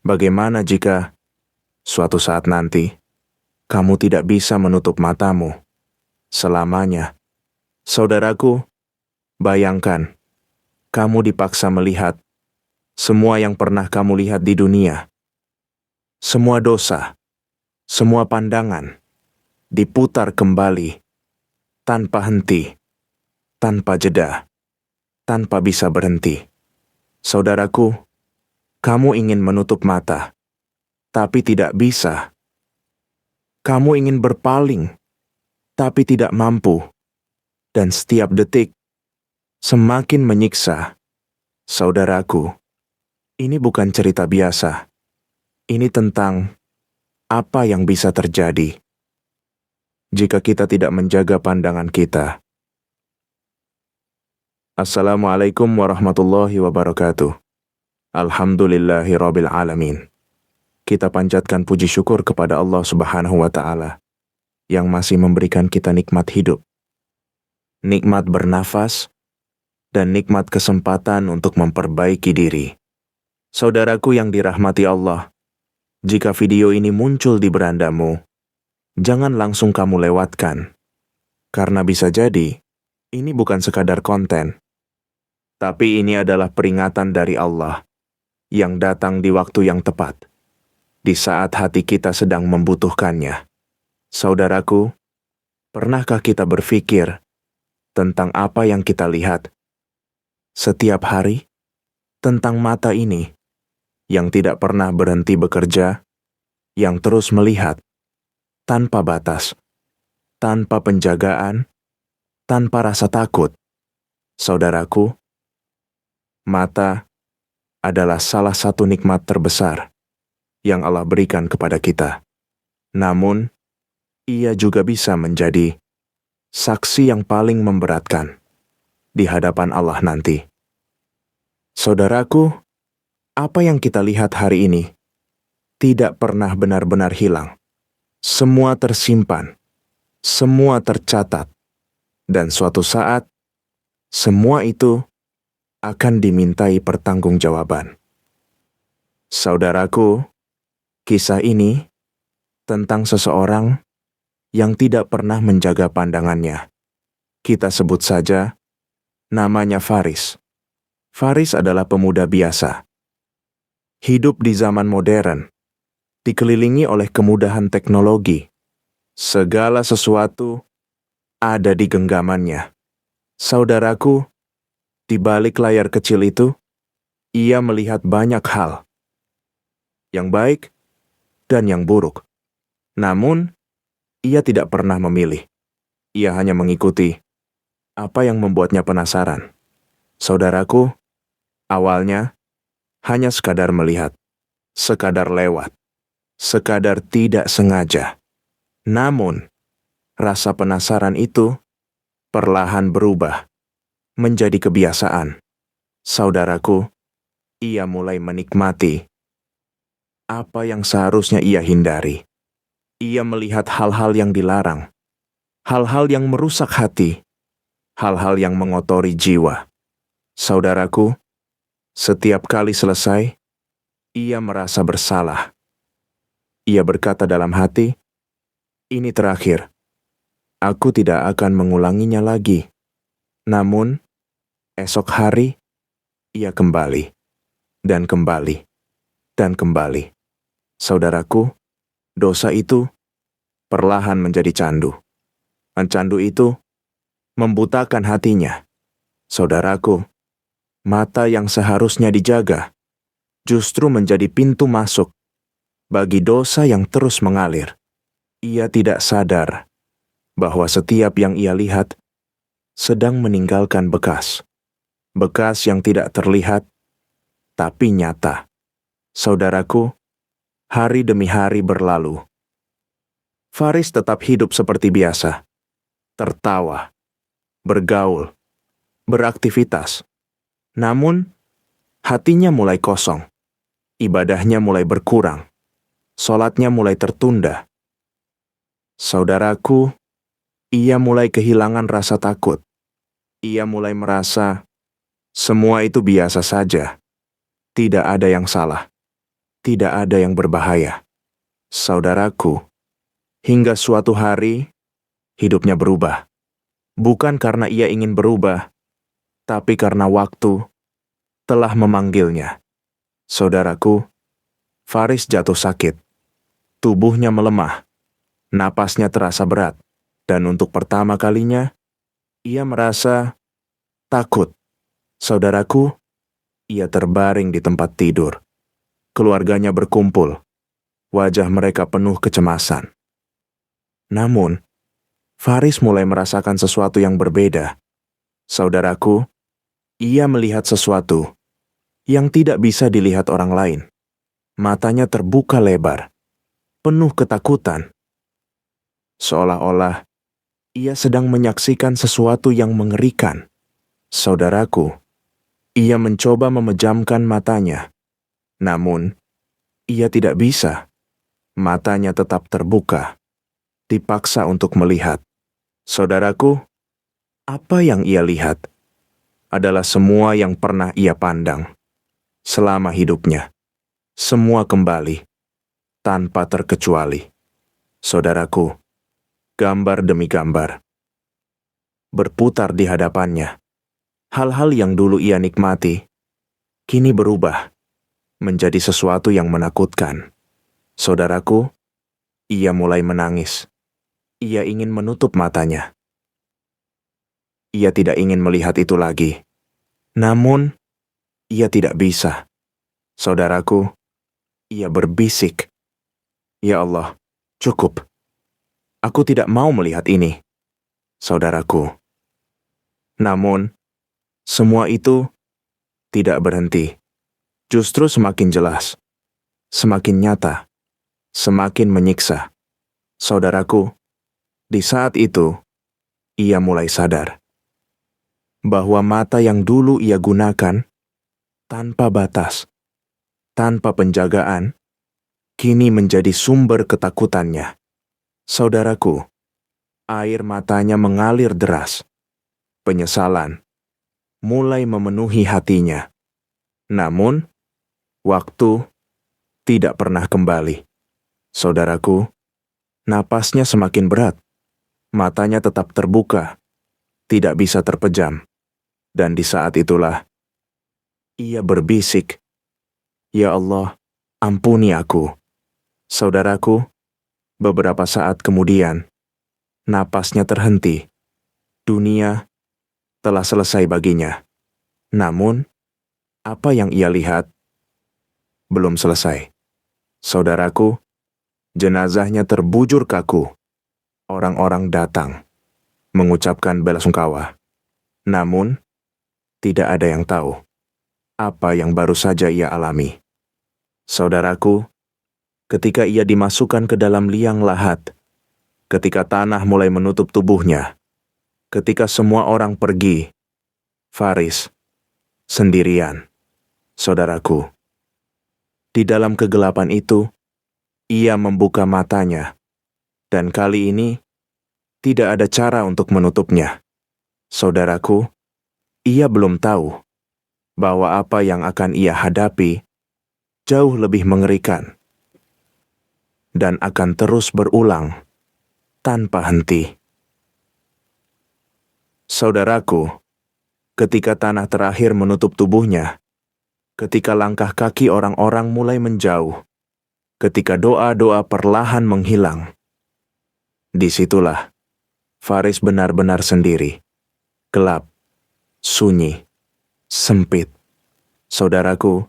Bagaimana jika suatu saat nanti kamu tidak bisa menutup matamu selamanya? Saudaraku, bayangkan kamu dipaksa melihat semua yang pernah kamu lihat di dunia. Semua dosa, semua pandangan diputar kembali tanpa henti, tanpa jeda, tanpa bisa berhenti. Saudaraku, kamu ingin menutup mata, tapi tidak bisa. Kamu ingin berpaling, tapi tidak mampu. Dan setiap detik semakin menyiksa. Saudaraku, ini bukan cerita biasa. Ini tentang apa yang bisa terjadi jika kita tidak menjaga pandangan kita. Assalamualaikum warahmatullahi wabarakatuh. Alhamdulillahirabbil alamin. Kita panjatkan puji syukur kepada Allah Subhanahu wa Ta'ala yang masih memberikan kita nikmat hidup, nikmat bernafas, dan nikmat kesempatan untuk memperbaiki diri. Saudaraku yang dirahmati Allah, jika video ini muncul di berandamu, jangan langsung kamu lewatkan, karena bisa jadi ini bukan sekadar konten, tapi ini adalah peringatan dari Allah yang datang di waktu yang tepat, di saat hati kita sedang membutuhkannya. Saudaraku, pernahkah kita berpikir tentang apa yang kita lihat setiap hari? Tentang mata ini yang tidak pernah berhenti bekerja, yang terus melihat tanpa batas, tanpa penjagaan, tanpa rasa takut. Saudaraku, mata adalah salah satu nikmat terbesar yang Allah berikan kepada kita. Namun, ia juga bisa menjadi saksi yang paling memberatkan di hadapan Allah nanti. Saudaraku, apa yang kita lihat hari ini tidak pernah benar-benar hilang. Semua tersimpan, semua tercatat, dan suatu saat semua itu akan dimintai pertanggungjawaban. Saudaraku, kisah ini tentang seseorang yang tidak pernah menjaga pandangannya. Kita sebut saja namanya Faris. Faris adalah pemuda biasa. Hidup di zaman modern, dikelilingi oleh kemudahan teknologi. Segala sesuatu ada di genggamannya. Saudaraku, di balik layar kecil itu, ia melihat banyak hal, yang baik dan yang buruk. Namun, ia tidak pernah memilih. Ia hanya mengikuti apa yang membuatnya penasaran. Saudaraku, awalnya hanya sekadar melihat, sekadar lewat, sekadar tidak sengaja. Namun, rasa penasaran itu perlahan berubah menjadi kebiasaan. Saudaraku, ia mulai menikmati apa yang seharusnya ia hindari. Ia melihat hal-hal yang dilarang, hal-hal yang merusak hati, hal-hal yang mengotori jiwa. Saudaraku, setiap kali selesai, ia merasa bersalah. Ia berkata dalam hati, "Ini terakhir. Aku tidak akan mengulanginya lagi." Namun, esok hari, ia kembali, dan kembali, dan kembali. Saudaraku, dosa itu perlahan menjadi candu. Candu itu membutakan hatinya. Saudaraku, mata yang seharusnya dijaga justru menjadi pintu masuk bagi dosa yang terus mengalir. Ia tidak sadar bahwa setiap yang ia lihat sedang meninggalkan bekas. Bekas yang tidak terlihat, tapi nyata. Saudaraku, hari demi hari berlalu. Faris tetap hidup seperti biasa. Tertawa, bergaul, beraktivitas. Namun, hatinya mulai kosong. Ibadahnya mulai berkurang. Sholatnya mulai tertunda. Saudaraku, ia mulai kehilangan rasa takut. Ia mulai merasa semua itu biasa saja. Tidak ada yang salah. tidak ada yang berbahaya. Saudaraku, hingga suatu hari, hidupnya berubah. Bukan karena ia ingin berubah, tapi karena waktu telah memanggilnya. Saudaraku, Faris jatuh sakit. Tubuhnya melemah, napasnya terasa berat, dan untuk pertama kalinya, ia merasa takut. Saudaraku, ia terbaring di tempat tidur. Keluarganya berkumpul. Wajah mereka penuh kecemasan. Namun, Faris mulai merasakan sesuatu yang berbeda. Saudaraku, ia melihat sesuatu yang tidak bisa dilihat orang lain. Matanya terbuka lebar, penuh ketakutan. Seolah-olah ia sedang menyaksikan sesuatu yang mengerikan. Saudaraku, ia mencoba memejamkan matanya. Namun, ia tidak bisa. Matanya tetap terbuka, dipaksa untuk melihat. Saudaraku, apa yang ia lihat adalah semua yang pernah ia pandang selama hidupnya. Semua kembali, tanpa terkecuali. Saudaraku, gambar demi gambar berputar di hadapannya. Hal-hal yang dulu ia nikmati, kini berubah menjadi sesuatu yang menakutkan. Saudaraku, ia mulai menangis. Ia ingin menutup matanya. Ia tidak ingin melihat itu lagi. Namun, ia tidak bisa. Saudaraku, ia berbisik, "Ya Allah, cukup. Aku tidak mau melihat ini." Saudaraku. Namun, semua itu tidak berhenti. Justru semakin jelas, semakin nyata, semakin menyiksa. Saudaraku, di saat itu, ia mulai sadar bahwa mata yang dulu ia gunakan tanpa batas, tanpa penjagaan, kini menjadi sumber ketakutannya. Saudaraku, air matanya mengalir deras. Penyesalan mulai memenuhi hatinya. Namun, waktu tidak pernah kembali. Saudaraku, napasnya semakin berat. Matanya tetap terbuka, tidak bisa terpejam. Dan di saat itulah, ia berbisik, "Ya Allah, ampuni aku." Saudaraku, beberapa saat kemudian, napasnya terhenti. Dunia telah selesai baginya. Namun, apa yang ia lihat belum selesai. Saudaraku, jenazahnya terbujur kaku. Orang-orang datang, mengucapkan belasungkawa. Namun, tidak ada yang tahu apa yang baru saja ia alami. Saudaraku, ketika ia dimasukkan ke dalam liang lahat, ketika tanah mulai menutup tubuhnya, ketika semua orang pergi, Faris sendirian. Saudaraku, di dalam kegelapan itu, ia membuka matanya, dan kali ini tidak ada cara untuk menutupnya. Saudaraku, ia belum tahu bahwa apa yang akan ia hadapi jauh lebih mengerikan dan akan terus berulang tanpa henti. Saudaraku, ketika tanah terakhir menutup tubuhnya, ketika langkah kaki orang-orang mulai menjauh, ketika doa-doa perlahan menghilang, disitulah Faris benar-benar sendiri, gelap, sunyi, sempit. Saudaraku,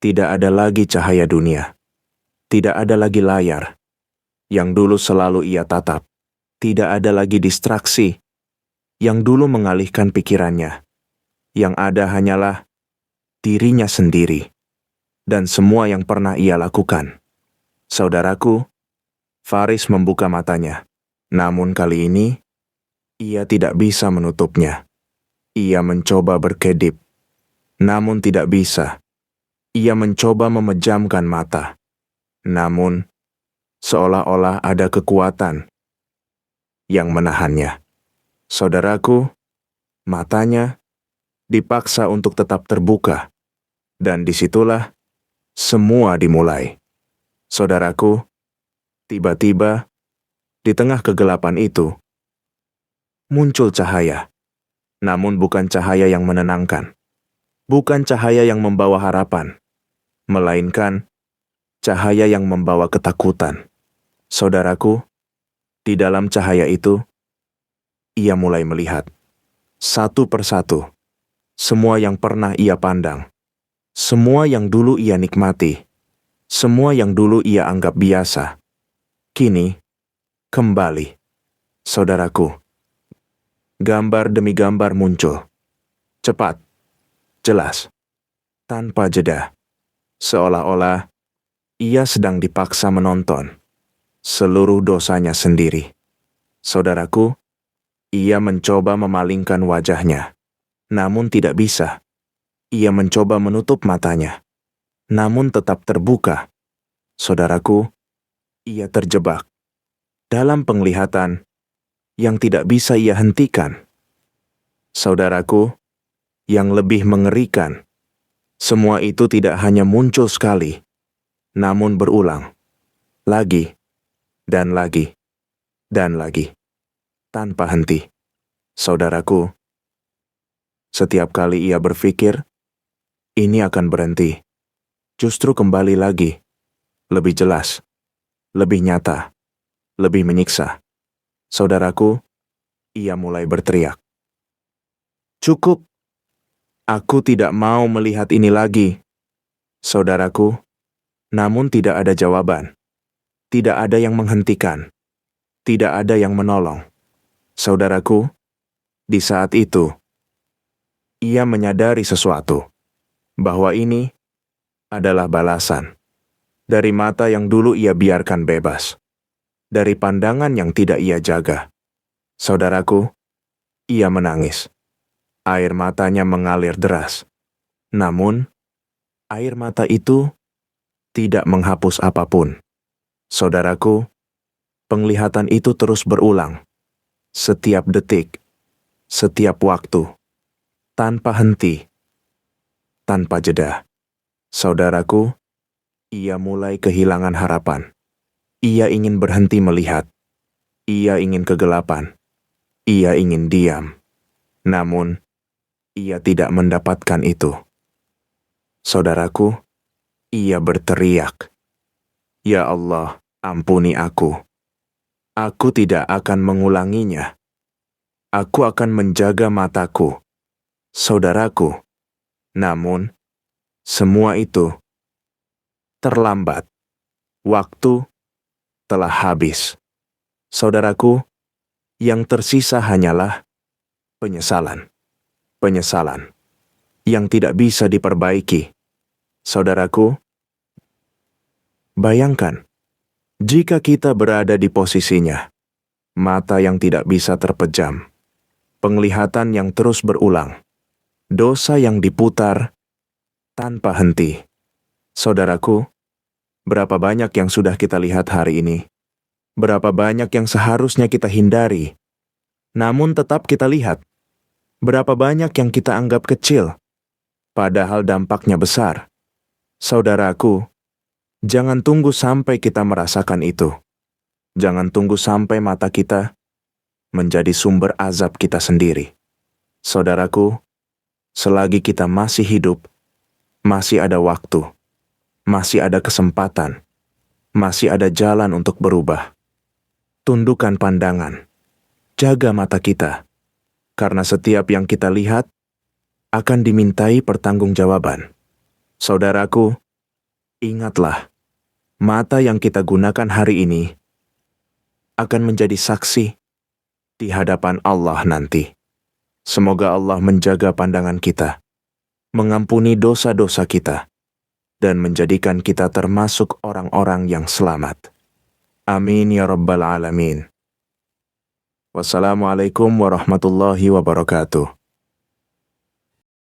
tidak ada lagi cahaya dunia, tidak ada lagi layar yang dulu selalu ia tatap, tidak ada lagi distraksi yang dulu mengalihkan pikirannya. Yang ada hanyalah dirinya sendiri dan semua yang pernah ia lakukan. Saudaraku, Faris membuka matanya. Namun kali ini, ia tidak bisa menutupnya. Ia mencoba berkedip, namun tidak bisa. Ia mencoba memejamkan mata. Namun, seolah-olah ada kekuatan yang menahannya. Saudaraku, matanya dipaksa untuk tetap terbuka. Dan disitulah semua dimulai. Saudaraku, tiba-tiba, di tengah kegelapan itu, muncul cahaya. Namun bukan cahaya yang menenangkan. Bukan cahaya yang membawa harapan. Melainkan cahaya yang membawa ketakutan. Saudaraku, di dalam cahaya itu, ia mulai melihat satu persatu semua yang pernah ia pandang, semua yang dulu ia nikmati, semua yang dulu ia anggap biasa. Kini, kembali. Saudaraku, gambar demi gambar muncul. Cepat, jelas, tanpa jeda. Seolah-olah ia sedang dipaksa menonton seluruh dosanya sendiri. Saudaraku, ia mencoba memalingkan wajahnya, namun tidak bisa. Ia mencoba menutup matanya, namun tetap terbuka. Saudaraku, ia terjebak dalam penglihatan yang tidak bisa ia hentikan. Saudaraku, yang lebih mengerikan, semua itu tidak hanya muncul sekali, namun berulang, lagi, dan lagi, dan lagi, tanpa henti. Saudaraku, setiap kali ia berpikir, ini akan berhenti, justru kembali lagi, lebih jelas, lebih nyata, lebih menyiksa. Saudaraku, ia mulai berteriak, "Cukup! Aku tidak mau melihat ini lagi." Saudaraku, namun tidak ada jawaban. Tidak ada yang menghentikan. Tidak ada yang menolong. Saudaraku, di saat itu, ia menyadari sesuatu, bahwa ini adalah balasan dari mata yang dulu ia biarkan bebas, dari pandangan yang tidak ia jaga. Saudaraku, ia menangis. Air matanya mengalir deras. Namun, air mata itu tidak menghapus apapun. Saudaraku, penglihatan itu terus berulang. Setiap detik, setiap waktu, tanpa henti, tanpa jeda. Saudaraku, ia mulai kehilangan harapan. Ia ingin berhenti melihat. Ia ingin kegelapan. Ia ingin diam. Namun, ia tidak mendapatkan itu. Saudaraku, ia berteriak, "Ya Allah, ampuni aku. Aku tidak akan mengulanginya. Aku akan menjaga mataku." Saudaraku, namun, semua itu terlambat. Waktu telah habis. Saudaraku, yang tersisa hanyalah penyesalan. Penyesalan yang tidak bisa diperbaiki. Saudaraku, bayangkan, jika kita berada di posisinya, mata yang tidak bisa terpejam, penglihatan yang terus berulang, dosa yang diputar tanpa henti. Saudaraku, berapa banyak yang sudah kita lihat hari ini? Berapa banyak yang seharusnya kita hindari, namun tetap kita lihat? Berapa banyak yang kita anggap kecil, padahal dampaknya besar? Saudaraku, jangan tunggu sampai kita merasakan itu. Jangan tunggu sampai mata kita menjadi sumber azab kita sendiri. Saudaraku, selagi kita masih hidup, masih ada waktu, masih ada kesempatan, masih ada jalan untuk berubah. Tundukkan pandangan, jaga mata kita, karena setiap yang kita lihat akan dimintai pertanggungjawaban. Saudaraku, ingatlah, mata yang kita gunakan hari ini akan menjadi saksi di hadapan Allah nanti. Semoga Allah menjaga pandangan kita, mengampuni dosa-dosa kita, dan menjadikan kita termasuk orang-orang yang selamat. Amin ya Rabbal Alamin. Wassalamualaikum warahmatullahi wabarakatuh.